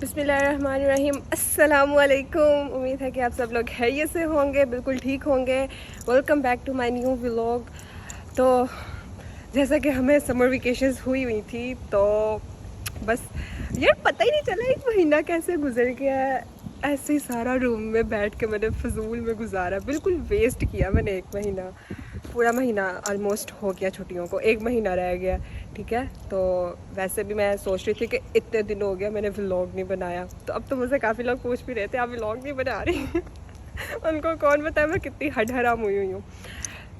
बिस्मिल्लाहिर्रहमानिर्रहीम, अस्सलामुअलैकुम। उम्मीद है कि आप सब लोग खैरियत से होंगे, बिल्कुल ठीक होंगे। Welcome back to my new vlog. तो जैसा कि हमें समर वेकेशंस हुई थी, तो बस यार पता ही नहीं चला एक महीना कैसे गुजर गया है। ऐसे ही सारा रूम में बैठ के मैंने फजूल में गुजारा, बिल्कुल वेस्ट किया मैंने एक महीना। पूरा महीना ऑलमोस्ट हो गया, छुट्टियों को एक महीना रह गया। ठीक है, तो वैसे भी मैं सोच रही थी कि इतने दिन हो गया मैंने व्लॉग नहीं बनाया, तो अब तो मुझसे काफ़ी लोग पूछ भी रहे थे आप व्लॉग नहीं बना रही उनको कौन बताए मैं कितनी हडहराम हुई हूँ।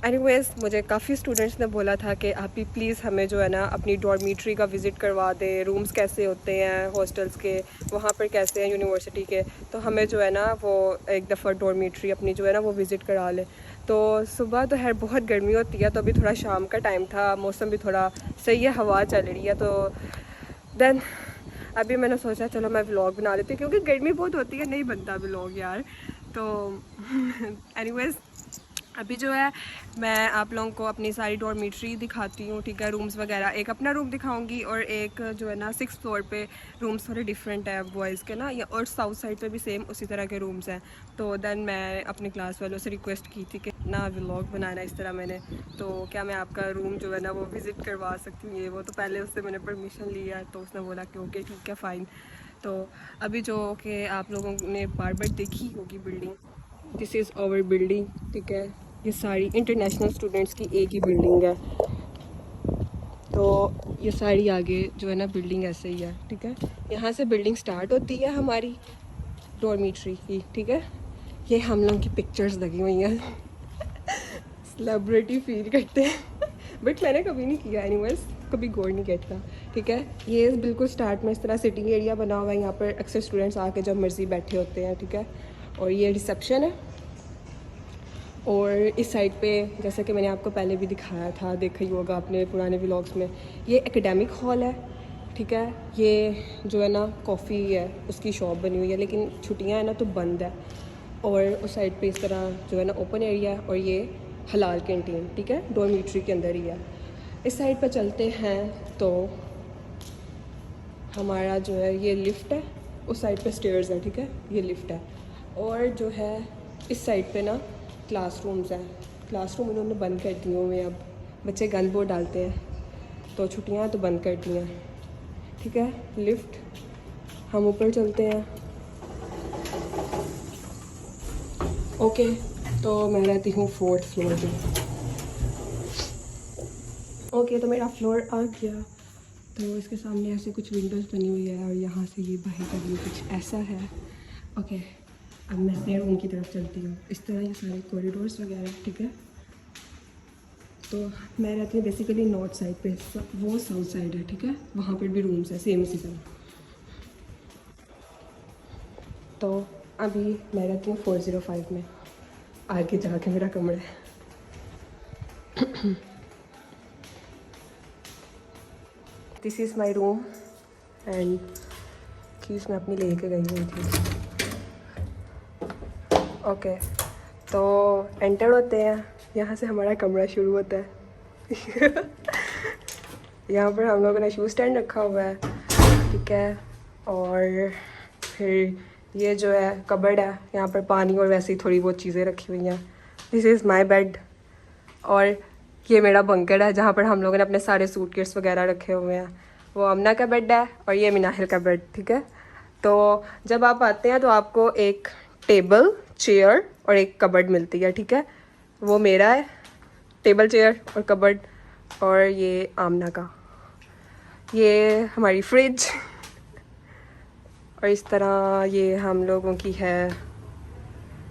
एनीवेज, मुझे काफ़ी स्टूडेंट्स ने बोला था कि आप ही प्लीज़ हमें जो है ना अपनी डॉर्मेट्री का विज़िट करवा दें, रूम्स कैसे होते हैं हॉस्टल्स के, वहाँ पर कैसे हैं यूनिवर्सिटी के। तो हमें जो है ना वो एक दफ़ा डॉर्मेट्री अपनी जो है ना वो विज़िट करा लें। तो सुबह तो खैर बहुत गर्मी होती है, तो अभी थोड़ा शाम का टाइम था, मौसम भी थोड़ा सही है, हवा चल रही है। तो देन अभी मैंने सोचा चलो मैं व्लॉग बना लेती हूँ, क्योंकि गर्मी बहुत होती है, नहीं बनता व्लॉग यार। तो एनीवेज, अभी जो है मैं आप लोगों को अपनी सारी डॉर्मेट्री दिखाती हूँ। ठीक है, रूम्स वगैरह, एक अपना रूम दिखाऊंगी और एक जो है ना 6th फ्लोर पे रूम्स थोड़े डिफरेंट है बॉयज़ के ना, या और साउथ साइड पे भी सेम उसी तरह के रूम्स हैं। तो देन मैं अपनी क्लास वालों से रिक्वेस्ट की थी कि ना व्लॉग बनाना इस तरह मैंने, तो क्या मैं आपका रूम जो है ना वो विज़िट करवा सकती हूँ, ये वो। तो पहले उससे मैंने परमिशन लिया, तो उसने बोला कि ओके ठीक है फ़ाइन। तो अभी जो कि आप लोगों ने बार बार देखी होगी building, this is our building. ठीक है, ये सारी इंटरनेशनल स्टूडेंट्स की एक ही बिल्डिंग है। तो ये सारी आगे जो है ना बिल्डिंग ऐसे ही है। ठीक है, यहाँ से बिल्डिंग स्टार्ट होती है हमारी डॉर्मेट्री की। ठीक है, ये हम लोग की पिक्चर्स लगी हुई हैं सेलिब्रिटी फील करते हैं बट मैंने कभी नहीं किया, एनीवेज कभी गौर नहीं किया इतना। ठीक है, ये बिल्कुल स्टार्ट में इस तरह सिटिंग एरिया बना हुआ है, यहाँ पर अक्सर स्टूडेंट्स आके जब मर्जी बैठे होते हैं। ठीक है, और ये रिसेप्शन है। और इस साइड पे जैसा कि मैंने आपको पहले भी दिखाया था, देखा ही होगा आपने पुराने व्लॉग्स में, ये एकेडमिक हॉल है। ठीक है, ये जो है ना कॉफ़ी है उसकी शॉप बनी हुई है, लेकिन छुट्टियां हैं ना तो बंद है। और उस साइड पे इस तरह जो है ना ओपन एरिया है, और ये हलाल कैंटीन। ठीक है, डॉर्मेट्री के अंदर ही है। इस साइड पर चलते हैं तो हमारा जो है ये लिफ्ट है, उस साइड पे स्टेयर्स है। ठीक है, ये लिफ्ट है। और जो है इस साइड पे ना क्लासरूम्स हैं। क्लासरूम इन्होंने बंद कर दिए हुए हैं, अब बच्चे गंद बहुत डालते हैं, तो छुट्टियां तो बंद कर दी हैं। ठीक है, लिफ्ट, हम ऊपर चलते हैं। ओके, तो मैं रहती हूँ 4th फ्लोर पे। ओके, तो मेरा फ्लोर आ गया। तो इसके सामने ऐसे कुछ विंडोज़ बनी हुई है, और यहाँ से ये बाहर का व्यू कुछ ऐसा है। ओके, अब मैं अपने रूम की तरफ चलती हूँ। इस तरह ये सारे कॉरिडोर्स वगैरह। ठीक है, तो मैं रहती हूँ बेसिकली नॉर्थ साइड पे, वो साउथ साइड है। ठीक है, वहाँ पर भी रूम्स है सेम इसी तरह। तो अभी मैं रहती हूँ 405 में, आगे जाके मेरा कमरा है। This is my room, and keys मैं अपनी लेके गई हुई थी। ओके, तो एंटर होते हैं, यहाँ से हमारा कमरा शुरू होता है यहाँ पर हम लोगों ने शू स्टैंड रखा हुआ है। ठीक है, और फिर ये जो है कबर्ड है, यहाँ पर पानी और वैसे ही थोड़ी बहुत चीज़ें रखी हुई हैं। दिस इज़ माई बेड, और ये मेरा बंकर है जहाँ पर हम लोगों ने अपने सारे सूटकेस वगैरह रखे हुए हैं। वो अमना का बेड है, और ये मिनाहिल का बेड। ठीक है, तो जब आप आते हैं तो आपको एक टेबल, चेयर और एक कबर्ड मिलती है। ठीक है, वो मेरा है, टेबल, चेयर और कबर्ड। और ये आमना का, ये हमारी फ्रिज और इस तरह ये हम लोगों की है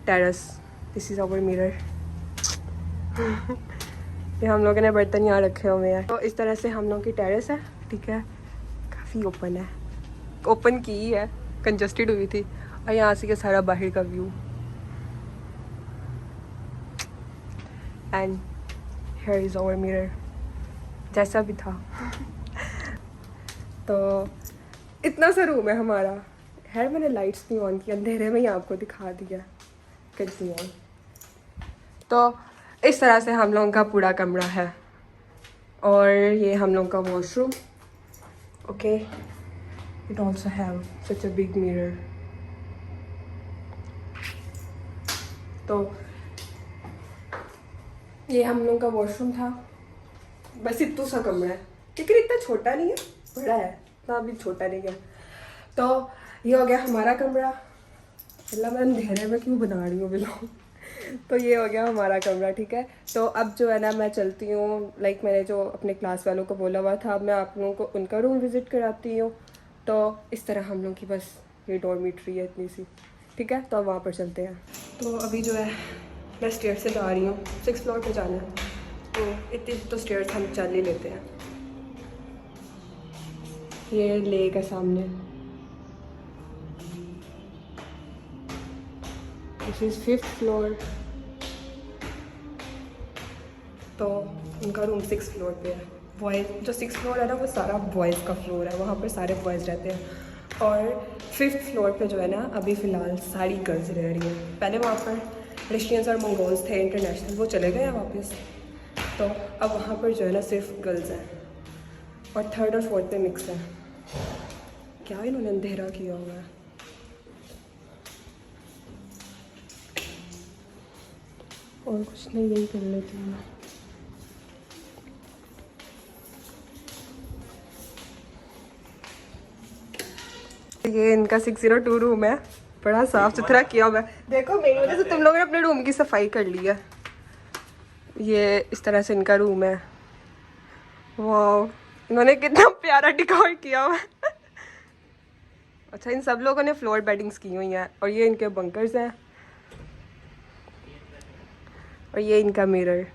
terrace. This is our mirror ये हम लोगों ने बर्तन यहाँ रखे हुए हैं। तो इस तरह से हम लोगों की टेरेस है। ठीक है, काफ़ी ओपन है, ओपन की ही है, कंजस्टेड हुई थी। और यहाँ से के सारा बाहर का view, and here is our mirror, जैसा भी था तो इतना सा रूम है हमारा। खैर मैंने लाइट्स नहीं ऑन की, अंधेरे में ही आपको दिखा दिया करती हूँ। तो इस तरह से हम लोगों का पूरा कमरा है, और ये हम लोगों का washroom. Okay, It also have such a big mirror. तो ये हम लोग का वॉशरूम था, बस इतना सा कमरा है, लेकिन इतना छोटा नहीं है, बड़ा है, इतना भी छोटा नहीं है। तो ये हो गया हमारा कमरा। मतलब मैं अंधेरे में क्यों बना रही हूँ व्लॉग। तो ये हो गया हमारा कमरा, ठीक है। तो अब जो है ना मैं चलती हूँ, लाइक मैंने जो अपने क्लास वालों को बोला हुआ था, अब मैं आप लोगों को उनका रूम विज़िट कराती हूँ। तो इस तरह हम लोग की बस ये डॉर्मिट्री है इतनी सी, ठीक है। तो अब वहाँ पर चलते हैं। तो अभी जो है मैं स्टेयर से जा रही हूँ, 6th फ्लोर पे जाना है, तो इतनी तो स्टेयर्स हम चल ही लेते हैं। ये लेक है सामने, दिस इज़ 5th फ्लोर। तो उनका रूम 6th फ्लोर पे है। बॉयज़ जो 6th फ्लोर है ना वो सारा बॉयज़ का फ्लोर है, वहाँ पर सारे बॉयज़ रहते हैं। और 5th फ्लोर पे जो है ना अभी फ़िलहाल सारी गर्ल्स रह रही हैं। पहले वहाँ पर रशियंस और मंगोल्स थे इंटरनेशनल, वो चले गए हैं वापस। तो अब वहाँ पर जो है ना सिर्फ गर्ल्स हैं, और 3rd और 4th पे मिक्स है। क्या इन्होंने अंधेरा किया हुआ है। और कुछ नहीं, यही कर लेती हूँ मैं। ये इनका 602 रूम है, बड़ा साफ सुथरा किया हुआ है। देखो मेरी वजह से तुम लोगों ने अपने रूम की सफाई कर ली है। ये इस तरह से इनका रूम है। वाह, इन्होंने कितना प्यारा डेकोर किया हुआ है। अच्छा, इन सब लोगों ने फ्लोर बेडिंग्स की हुई हैं, और ये इनके बंकर्स हैं, और ये इनका मिरर,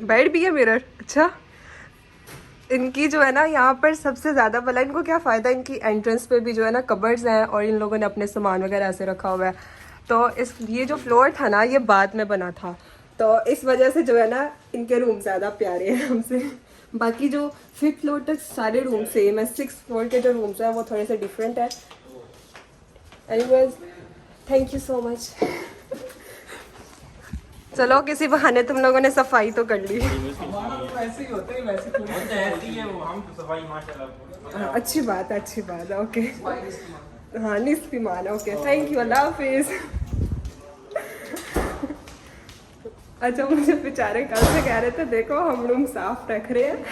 बेड भी है, मिरर। अच्छा, इनकी जो है ना यहाँ पर सबसे ज़्यादा भला इनको क्या फ़ायदा, इनकी एंट्रेंस पे भी जो है ना कबर्ड्स हैं, और इन लोगों ने अपने सामान वगैरह ऐसे रखा हुआ है। तो ये जो फ्लोर था ना ये बाद में बना था, तो इस वजह से जो है ना इनके रूम ज़्यादा प्यारे हैं हमसे। बाकी जो 5th फ्लोर तक सारे रूम सेम है, 6th फ्लोर के जो रूम्स हैं वो थोड़े से डिफरेंट है। Anyways, thank you so much. चलो किसी बहाने तुम लोगों ने सफाई तो कर ली। अच्छी बात है, अच्छी बात है। ओके, हाँ, निस्फी मान, ओके, थैंक यू, अल्लाह हाफिज। अच्छा, मुझे बेचारे कल से कह रहे थे देखो हम रूम साफ रख रहे हैं,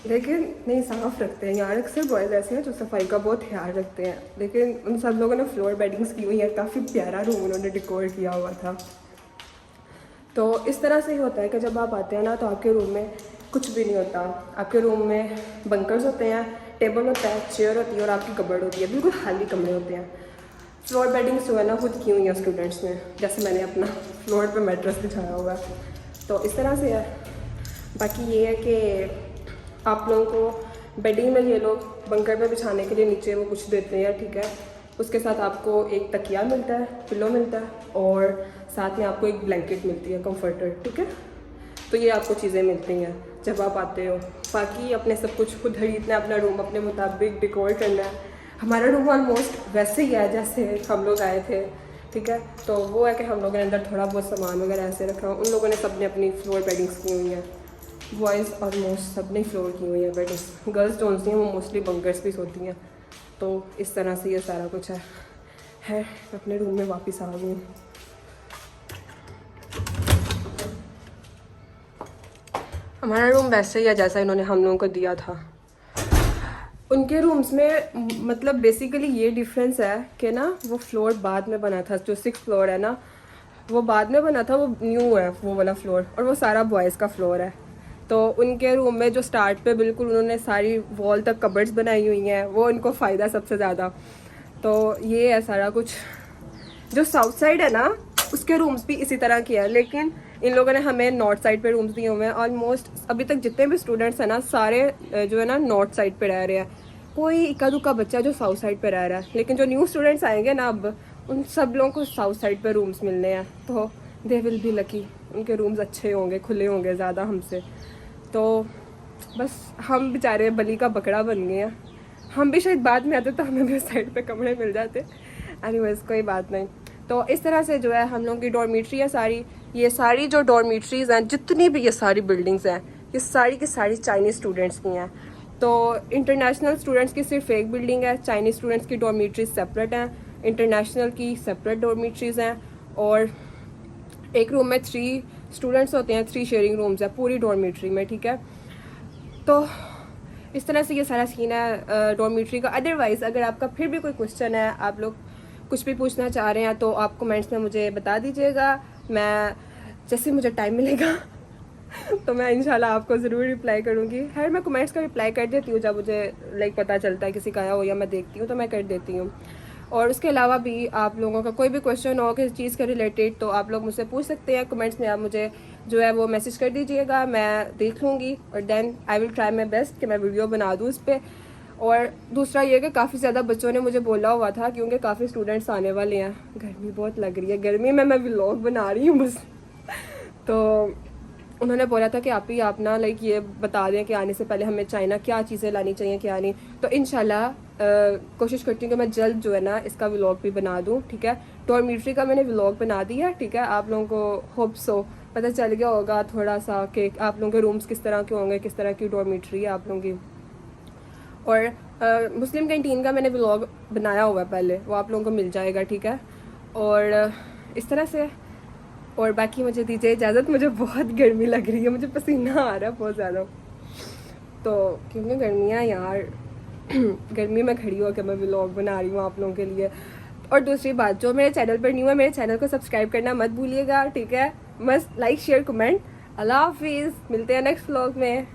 लेकिन नहीं साफ रखते हैं यार। अक्सर बॉयज़ ऐसे हैं जो सफाई का बहुत ख्याल रखते हैं, लेकिन उन सब लोगों ने फ्लोर बेडिंग्स की हुई है, काफ़ी प्यारा रूम उन्होंने डेकोर किया हुआ था। तो इस तरह से ही होता है कि जब आप आते हैं ना तो आपके रूम में कुछ भी नहीं होता। आपके रूम में बंकर्स होते हैं, टेबल होता है, चेयर होती है, और आपकी कबर्ड होती है, बिल्कुल खाली कमरे होते हैं। फ्लोर बेडिंग्स जो है ना खुद की हुई है स्टूडेंट्स ने, जैसे मैंने अपना फ्लोर पे मैट्रेस बिछाया हुआ है। तो इस तरह से है। बाकी ये है कि आप लोगों को बेडिंग में ये लोग बंकर पे बिछाने के लिए नीचे वो कुछ देते हैं, ठीक है। उसके साथ आपको एक तकिया मिलता है, पिलो मिलता है, और साथ में आपको एक ब्लैंकेट मिलती है, कंफर्टर, ठीक है। तो ये आपको चीज़ें मिलती हैं जब आप आते हो। बाकी अपने सब कुछ खुद खरीदना है, अपना रूम अपने मुताबिक डेकोर करना है। हमारा रूम ऑलमोस्ट वैसे ही है जैसे हम लोग आए थे, ठीक है। तो वो है कि हम लोगों ने अंदर थोड़ा बहुत सामान वगैरह ऐसे रखा। उन लोगों ने सब ने अपनी फ्लोर बेडिंग्स की हुई हैं। बॉयज़ ऑलमोस्ट सब ने फ्लोर की हुई है बेडिंग्स। गर्ल्स जो होती हैं वो मोस्टली बंकर्स भी सोती हैं। तो इस तरह से ये सारा कुछ है। अपने रूम में वापस आ गई। हमारा रूम वैसे ही है जैसा इन्होंने हम लोगों को दिया था। उनके रूम्स में मतलब बेसिकली ये डिफरेंस है कि ना वो फ्लोर बाद में बना था, जो 6th फ्लोर है ना वो बाद में बना था, वो न्यू है वो वाला फ्लोर, और वो सारा बॉयज़ का फ्लोर है। तो उनके रूम में जो स्टार्ट पे बिल्कुल उन्होंने सारी वॉल तक कबर्ड्स बनाई हुई हैं, वो उनको फ़ायदा सबसे ज़्यादा। तो ये है सारा कुछ। जो साउथ साइड है ना उसके रूम्स भी इसी तरह के हैं, लेकिन इन लोगों ने हमें नॉर्थ साइड पे रूम्स दिए हुए हैं। ऑलमोस्ट अभी तक जितने भी स्टूडेंट्स हैं ना सारे जो है ना नॉर्थ साइड पे रह रहे हैं। कोई इक्का दुक्का बच्चा जो साउथ साइड पे रह रहा है, लेकिन जो न्यू स्टूडेंट्स आएंगे ना अब उन सब लोगों को साउथ साइड पे रूम्स मिलने हैं। तो दे विल बी लकी, उनके रूम्स अच्छे होंगे, खुले होंगे ज़्यादा हमसे। तो बस हम बेचारे बलि का बकरा बन गए हैं। हम भी शायद बाद में आते तो हमें भी उस साइड पे कमरे मिल जाते। एनीवेज कोई बात नहीं। तो इस तरह से जो है हम लोगों की डॉर्मिट्री है सारी। ये सारी जो डॉर्मिट्रीज़ हैं, जितनी भी ये सारी बिल्डिंग्स हैं, ये सारी की सारी चाइनीज़ स्टूडेंट्स की हैं। तो इंटरनेशनल स्टूडेंट्स की सिर्फ एक बिल्डिंग है, चाइनीज़ स्टूडेंट्स की डॉर्मेट्रीज सेपरेट हैं, इंटरनेशनल की सेपरेट डॉर्मेट्रीज हैं, और एक रूम में 3 स्टूडेंट्स होते हैं, 3 शेयरिंग रूम्स है पूरी डॉर्मेट्री में, ठीक है। तो इस तरह से ये सारा सीन है डॉर्मेट्री का। अदरवाइज़ अगर आपका फिर भी कोई क्वेश्चन है, आप लोग कुछ भी पूछना चाह रहे हैं, तो आप कमेंट्स में मुझे बता दीजिएगा। मैं जैसे मुझे टाइम मिलेगा तो मैं इंशाल्लाह आपको ज़रूर रिप्लाई करूँगी। खैर मैं कमेंट्स का रिप्लाई कर देती हूँ जब मुझे लाइक पता चलता है किसी का आया हो या मैं देखती हूँ तो मैं कर देती हूँ। और उसके अलावा भी आप लोगों का कोई भी क्वेश्चन हो किसी चीज़ के रिलेटेड तो आप लोग मुझसे पूछ सकते हैं कमेंट्स में। आप मुझे जो है वो मैसेज कर दीजिएगा, मैं देख लूँगी और then I will try my best कि मैं वीडियो बना दूँ उस पर। और दूसरा ये कि काफ़ी ज़्यादा बच्चों ने मुझे बोला हुआ था क्योंकि काफ़ी स्टूडेंट्स आने वाले हैं। गर्मी बहुत लग रही है, गर्मी में मैं व्लॉग बना रही हूँ बस। तो उन्होंने बोला था कि आप ना लाइक ये बता दें कि आने से पहले हमें चाइना क्या चीज़ें लानी चाहिए क्या नहीं। तो इंशाल्लाह कोशिश करती हूँ कि मैं जल्द जो है ना इसका व्लॉग भी बना दूँ, ठीक है। डॉर्मेट्री का मैंने व्लॉग बना दिया है, ठीक है। आप लोगों को होप सो पता चल गया होगा थोड़ा सा कि आप लोगों के रूम्स किस तरह के होंगे, किस तरह की डॉर्मेट्री है आप लोगों की। और मुस्लिम कैंटीन का मैंने व्लॉग बनाया हुआ है पहले, वो आप लोगों को मिल जाएगा, ठीक है। और इस तरह से, और बाकी मुझे दीजिए इजाज़त, मुझे बहुत गर्मी लग रही है, मुझे पसीना आ रहा है बहुत ज़्यादा। तो क्योंकि गर्मियाँ यार गर्मी में खड़ी होकर मैं व्लॉग बना रही हूँ आप लोगों के लिए। और दूसरी बात, जो मेरे चैनल पर न्यू है मेरे चैनल को सब्सक्राइब करना मत भूलिएगा, ठीक है। मस्त लाइक शेयर कमेंट। अल्लाह हाफिज़, मिलते हैं नेक्स्ट व्लॉग में।